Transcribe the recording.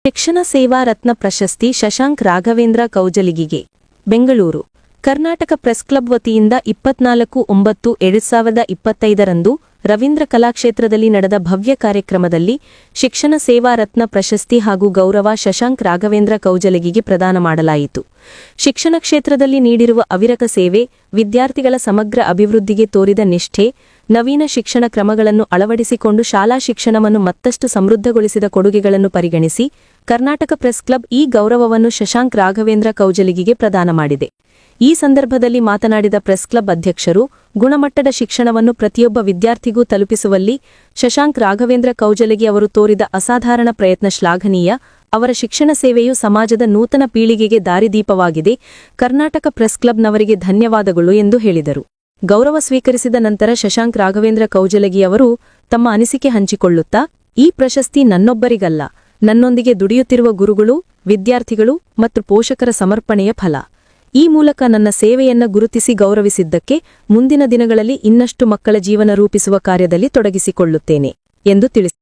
ಶಿಕ್ಷಣ ಸೇವಾ ರತ್ನ ಪ್ರಶಸ್ತಿ ಶಶಾಂಕ್ ರಾಘವೇಂದ್ರ ಕೌಜಲಗಿಗೆ ಬೆಂಗಳೂರು ಕರ್ನಾಟಕ ಪ್ರೆಸ್ ಕ್ಲಬ್ ವತಿಯಿಂದ 24/9/2025ರಂದು ರವೀಂದ್ರ ಕಲಾಕ್ಷೇತ್ರದಲ್ಲಿ ನಡೆದ ಭವ್ಯ ಕಾರ್ಯಕ್ರಮದಲ್ಲಿ ಶಿಕ್ಷಣ ಸೇವಾ ರತ್ನ ಪ್ರಶಸ್ತಿ ಹಾಗೂ ಗೌರವ ಶಶಾಂಕ್ ರಾಘವೇಂದ್ರ ಕೌಜಲಗಿಗೆ ಪ್ರದಾನ ಮಾಡಲಾಯಿತು. ಶಿಕ್ಷಣ ಕ್ಷೇತ್ರದಲ್ಲಿ ನೀಡಿರುವ ಅವಿರತ ಸೇವೆ, ವಿದ್ಯಾರ್ಥಿಗಳ ಸಮಗ್ರ ಅಭಿವೃದ್ಧಿಗೆ ತೋರಿದ ನಿಷ್ಠೆ, ನವೀನ ಶಿಕ್ಷಣ ಕ್ರಮಗಳನ್ನು ಅಳವಡಿಸಿಕೊಂಡು ಶಾಲಾ ಶಿಕ್ಷಣವನ್ನು ಮತ್ತಷ್ಟು ಸಮೃದ್ಧಗೊಳಿಸಿದ ಕೊಡುಗೆಗಳನ್ನು ಪರಿಗಣಿಸಿ ಕರ್ನಾಟಕ ಪ್ರೆಸ್ ಕ್ಲಬ್ ಈ ಗೌರವವನ್ನು ಶಶಾಂಕ್ ರಾಘವೇಂದ್ರ ಕೌಜಲಗಿಗೆ ಪ್ರದಾನ ಮಾಡಿದೆ. ಈ ಸಂದರ್ಭದಲ್ಲಿ ಮಾತನಾಡಿದ ಪ್ರೆಸ್ ಕ್ಲಬ್ ಅಧ್ಯಕ್ಷರು, ಗುಣಮಟ್ಟದ ಶಿಕ್ಷಣವನ್ನು ಪ್ರತಿಯೊಬ್ಬ ವಿದ್ಯಾರ್ಥಿಗೂ ತಲುಪಿಸುವಲ್ಲಿ ಶಶಾಂಕ್ ರಾಘವೇಂದ್ರ ಕೌಜಲಗಿ ಅವರು ತೋರಿದ ಅಸಾಧಾರಣ ಪ್ರಯತ್ನ ಶ್ಲಾಘನೀಯ. ಅವರ ಶಿಕ್ಷಣ ಸೇವೆಯು ಸಮಾಜದ ನೂತನ ಪೀಳಿಗೆಗೆ ದಾರಿದೀಪವಾಗಿದೆ. ಕರ್ನಾಟಕ ಪ್ರೆಸ್ ಕ್ಲಬ್ನವರಿಗೆ ಧನ್ಯವಾದಗಳು ಎಂದು ಹೇಳಿದರು. ಗೌರವ ಸ್ವೀಕರಿಸಿದ ನಂತರ ಶಶಾಂಕ್ ರಾಘವೇಂದ್ರ ಕೌಜಲಗಿ ಅವರು ತಮ್ಮ ಅನಿಸಿಕೆ ಹಂಚಿಕೊಳ್ಳುತ್ತಾ, ಈ ಪ್ರಶಸ್ತಿ ನನ್ನೊಬ್ಬರಿಗಲ್ಲ, ನನ್ನೊಂದಿಗೆ ದುಡಿಯುತ್ತಿರುವ ಗುರುಗಳು, ವಿದ್ಯಾರ್ಥಿಗಳು ಮತ್ತು ಪೋಷಕರ ಸಮರ್ಪಣೆಯ ಫಲ. ಈ ಮೂಲಕ ನನ್ನ ಸೇವೆಯನ್ನ ಗುರುತಿಸಿ ಗೌರವಿಸಿದ್ದಕ್ಕೆ ಮುಂದಿನ ದಿನಗಳಲ್ಲಿ ಇನ್ನಷ್ಟು ಮಕ್ಕಳ ಜೀವನ ರೂಪಿಸುವ ಕಾರ್ಯದಲ್ಲಿ ತೊಡಗಿಸಿಕೊಳ್ಳುತ್ತೇನೆ ಎಂದು ತಿಳಿಸಿದರು.